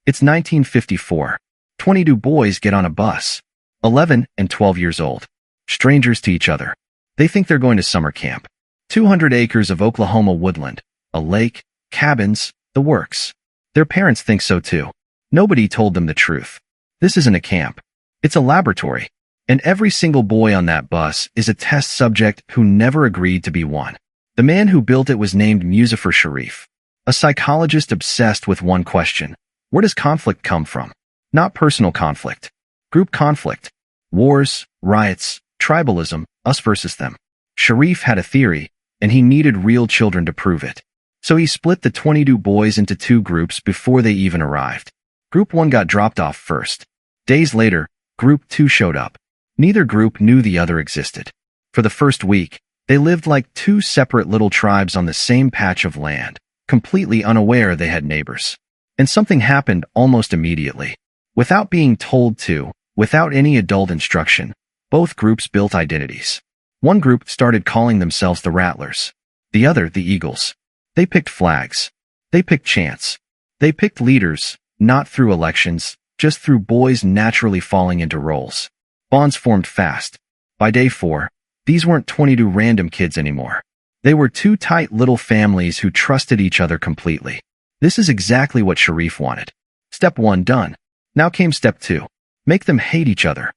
It's 1954. 22 boys get on a bus. 11 and 12 years old. Strangers to each other. They think they're going to summer camp. 200 acres of Oklahoma woodland. A lake, cabins, the works. Their parents think so too. Nobody told them the truth. This isn't a camp. It's a laboratory. And every single boy on that bus is a test subject who never agreed to be one. The man who built it was named Muzafer Sharif, a psychologist obsessed with one question. Where does conflict come from? Not personal conflict. Group conflict. Wars, riots, tribalism, us versus them. Sharif had a theory, and he needed real children to prove it. So he split the 22 boys into two groups before they even arrived. Group 1 got dropped off first. Days later, Group 2 showed up. Neither group knew the other existed. For the first week, they lived like two separate little tribes on the same patch of land, completely unaware they had neighbors. And something happened almost immediately. Without being told to, without any adult instruction, both groups built identities. One group started calling themselves the Rattlers. The other, the Eagles. They picked flags. They picked chants. They picked leaders, not through elections, just through boys naturally falling into roles. Bonds formed fast. By day 4, these weren't 22 random kids anymore. They were two tight little families who trusted each other completely. This is exactly what Sharif wanted. Step 1 done. Now came step 2. Make them hate each other.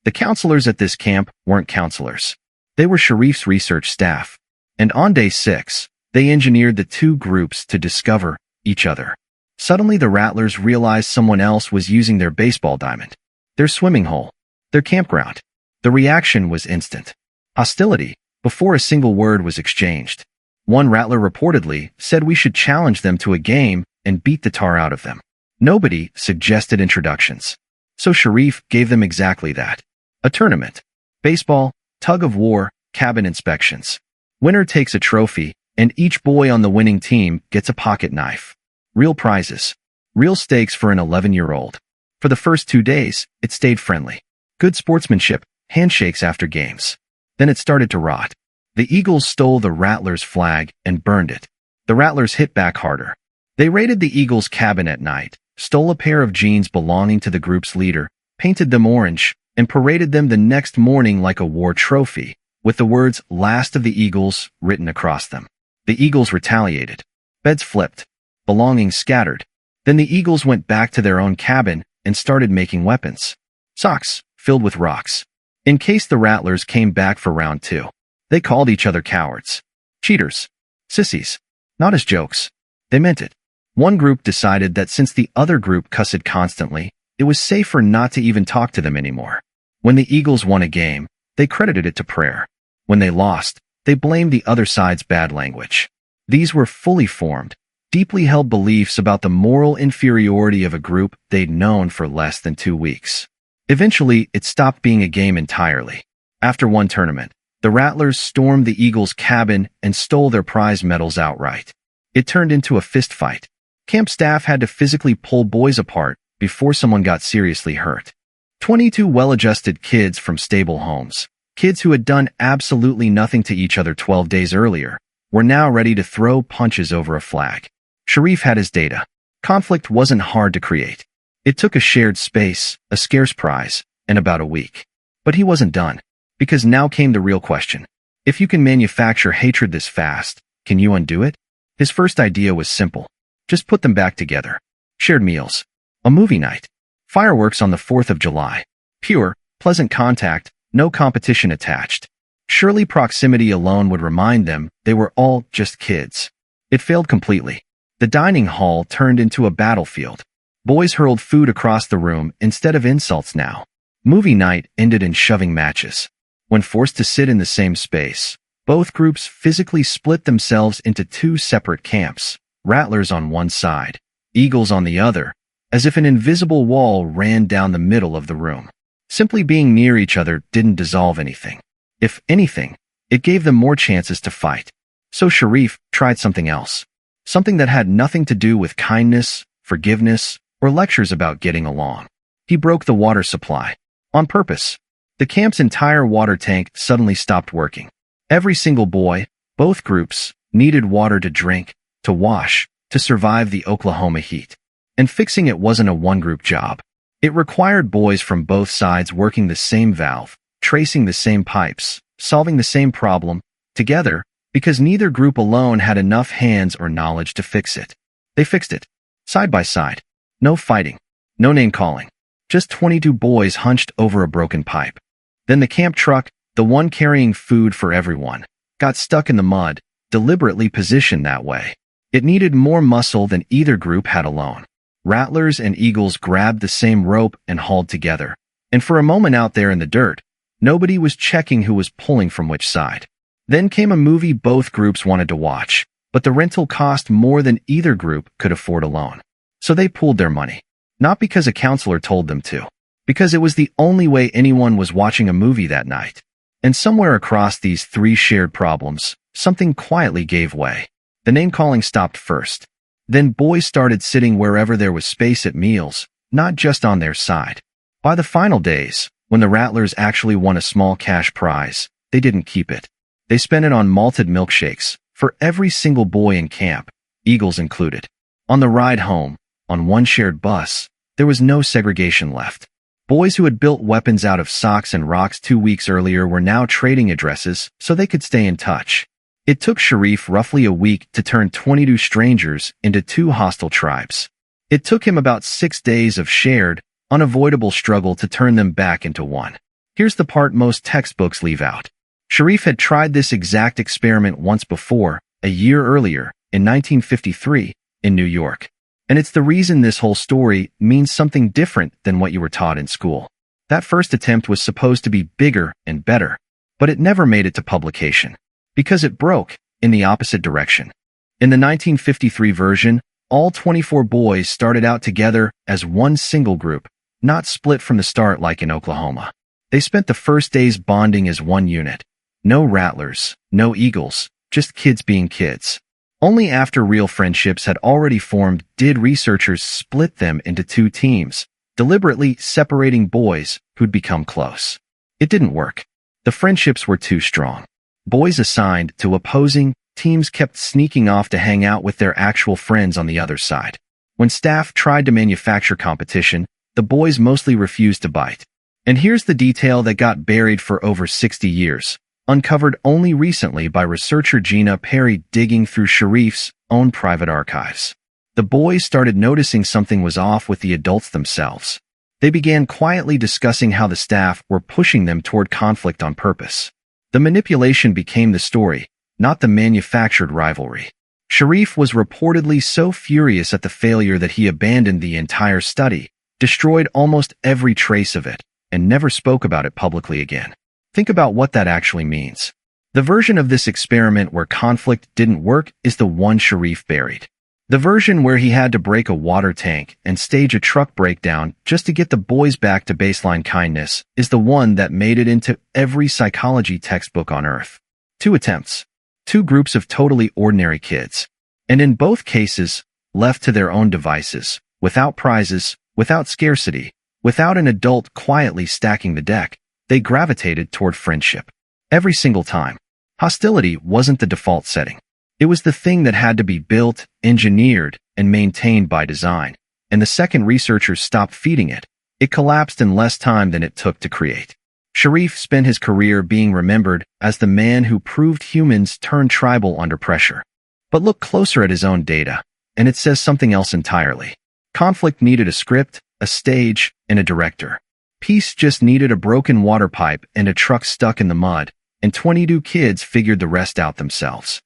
The counselors at this camp weren't counselors. They were Sharif's research staff. And on day 6, they engineered the two groups to discover each other. Suddenly the Rattlers realized someone else was using their baseball diamond, their swimming hole, their campground. The reaction was instant. Hostility, before a single word was exchanged. One Rattler reportedly said we should challenge them to a game and beat the tar out of them. Nobody suggested introductions. So Sharif gave them exactly that. A tournament. Baseball, tug of war, cabin inspections. Winner takes a trophy, and each boy on the winning team gets a pocket knife. Real prizes. Real stakes for an 11-year-old. For the first 2 days, it stayed friendly. Good sportsmanship, handshakes after games. Then it started to rot. The Eagles stole the Rattlers' flag and burned it. The Rattlers hit back harder. They raided the Eagles' cabin at night, stole a pair of jeans belonging to the group's leader, painted them orange, and paraded them the next morning like a war trophy, with the words "Last of the Eagles" written across them. The Eagles retaliated. Beds flipped. Belongings scattered. Then the Eagles went back to their own cabin and started making weapons. Socks, filled with rocks. In case the Rattlers came back for round 2. They called each other cowards. Cheaters. Sissies. Not as jokes. They meant it. One group decided that since the other group cussed constantly, it was safer not to even talk to them anymore. When the Eagles won a game, they credited it to prayer. When they lost, they blamed the other side's bad language. These were fully formed, deeply held beliefs about the moral inferiority of a group they'd known for less than 2 weeks. Eventually, it stopped being a game entirely. After one tournament, the Rattlers stormed the Eagles' cabin and stole their prize medals outright. It turned into a fist fight. Camp staff had to physically pull boys apart before someone got seriously hurt. 22 well-adjusted kids from stable homes, kids who had done absolutely nothing to each other 12 days earlier, were now ready to throw punches over a flag. Sharif had his data. Conflict wasn't hard to create. It took a shared space, a scarce prize, and about a week. But he wasn't done. Because now came the real question. If you can manufacture hatred this fast, can you undo it? His first idea was simple. Just put them back together. Shared meals. A movie night. Fireworks on the 4th of July. Pure, pleasant contact, no competition attached. Surely proximity alone would remind them they were all just kids. It failed completely. The dining hall turned into a battlefield. Boys hurled food across the room instead of insults now. Movie night ended in shoving matches. When forced to sit in the same space, both groups physically split themselves into two separate camps, Rattlers on one side, Eagles on the other, as if an invisible wall ran down the middle of the room. Simply being near each other didn't dissolve anything. If anything, it gave them more chances to fight. So Sharif tried something else. Something that had nothing to do with kindness, forgiveness, or lectures about getting along. He broke the water supply. On purpose. The camp's entire water tank suddenly stopped working. Every single boy, both groups, needed water to drink, to wash, to survive the Oklahoma heat. And fixing it wasn't a one-group job. It required boys from both sides working the same valve, tracing the same pipes, solving the same problem, together, because neither group alone had enough hands or knowledge to fix it. They fixed it. Side by side. No fighting. No name-calling. Just 22 boys hunched over a broken pipe. Then the camp truck, the one carrying food for everyone, got stuck in the mud, deliberately positioned that way. It needed more muscle than either group had alone. Rattlers and Eagles grabbed the same rope and hauled together. And for a moment out there in the dirt, nobody was checking who was pulling from which side. Then came a movie both groups wanted to watch, but the rental cost more than either group could afford alone. So they pooled their money. Not because a counselor told them to, because it was the only way anyone was watching a movie that night. And somewhere across these three shared problems, something quietly gave way. The name-calling stopped first. Then boys started sitting wherever there was space at meals, not just on their side. By the final days, when the Rattlers actually won a small cash prize, they didn't keep it. They spent it on malted milkshakes for every single boy in camp, Eagles included. On the ride home, on one shared bus, there was no segregation left. Boys who had built weapons out of socks and rocks 2 weeks earlier were now trading addresses so they could stay in touch. It took Sharif roughly a week to turn 22 strangers into 2 hostile tribes. It took him about 6 days of shared, unavoidable struggle to turn them back into one. Here's the part most textbooks leave out. Sharif had tried this exact experiment once before, a year earlier, in 1953, in New York. And it's the reason this whole story means something different than what you were taught in school. That first attempt was supposed to be bigger and better, but it never made it to publication. Because it broke in the opposite direction. In the 1953 version, all 24 boys started out together as one single group, not split from the start like in Oklahoma. They spent the first days bonding as one unit. No Rattlers, no Eagles, just kids being kids. Only after real friendships had already formed did researchers split them into 2 teams, deliberately separating boys who'd become close. It didn't work. The friendships were too strong. Boys assigned to opposing teams kept sneaking off to hang out with their actual friends on the other side. When staff tried to manufacture competition, the boys mostly refused to bite. And here's the detail that got buried for over 60 years, uncovered only recently by researcher Gina Perry digging through Sharif's own private archives. The boys started noticing something was off with the adults themselves. They began quietly discussing how the staff were pushing them toward conflict on purpose. The manipulation became the story, not the manufactured rivalry. Sharif was reportedly so furious at the failure that he abandoned the entire study, destroyed almost every trace of it, and never spoke about it publicly again. Think about what that actually means. The version of this experiment where conflict didn't work is the one Sharif buried. The version where he had to break a water tank and stage a truck breakdown just to get the boys back to baseline kindness is the one that made it into every psychology textbook on Earth. 2 attempts. 2 groups of totally ordinary kids. And in both cases, left to their own devices, without prizes, without scarcity, without an adult quietly stacking the deck, they gravitated toward friendship. Every single time. Hostility wasn't the default setting. It was the thing that had to be built, engineered, and maintained by design. And the second researchers stopped feeding it, it collapsed in less time than it took to create. Sharif spent his career being remembered as the man who proved humans turn tribal under pressure. But look closer at his own data, and it says something else entirely. Conflict needed a script, a stage, and a director. Peace just needed a broken water pipe and a truck stuck in the mud, and 22 kids figured the rest out themselves.